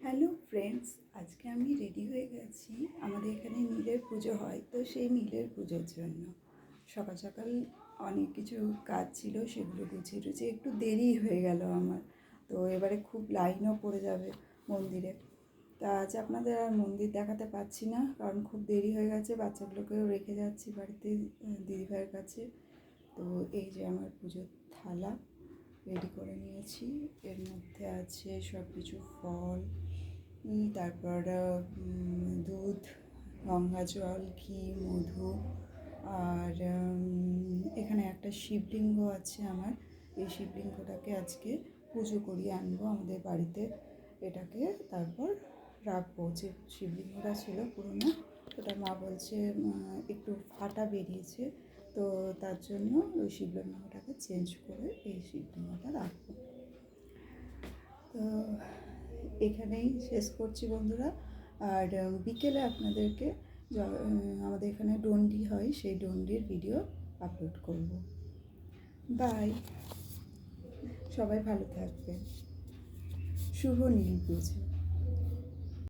Hello friends, আজকে আমি ready হয়ে গেছি। আমাদের এখানে নীলের পুজো হয়, তো সেই নীলের পুজোর জন্য সকাল সকাল অনেক কিছু কাজ ছিল, সেগুলো গুছিয়ে টুছিয়ে একটু দেরি হয়ে গেল আমার। তো এবারে খুব লাইনও পড়ে যাবে মন্দিরে। তা আজ আপনাদের আর মন্দির দেখাতে পারছি না, কারণ খুব দেরি হয়ে গেছে। বাচ্চাগুলোকেও রেখে যাচ্ছি বাড়িতে দিদিভাইয়ের কাছে। তো এই যে আমার পুজোর থালা রেডি করে নিয়েছি। এর মধ্যে আছে সব কিছু ফল, তারপর দুধ, গঙ্গা জল, ঘি, মধু, আর এখানে একটা শিবলিঙ্গ আছে আমার। এই শিবলিঙ্গটাকে আজকে পুজো করিয়ে আনবো আমাদের বাড়িতে। এটাকে তারপর রাখবো। যে শিবলিঙ্গটা ছিল পুরোনো, ওটা মা বলছে একটু ফাটা বেরিয়েছে, তো তার জন্য ওই শিবলিঙ্গটাকে চেঞ্জ করে এই শিবলিঙ্গটা রাখবো। তো এখানেই শেষ করছি বন্ধুরা। আর বিকেলে আপনাদেরকে আমাদের এখানে ডন্ডি হয়, সেই ডন্ডির ভিডিও আপলোড করব। বাই, সবাই ভালো থাকবেন। শুভ নীল পুজো।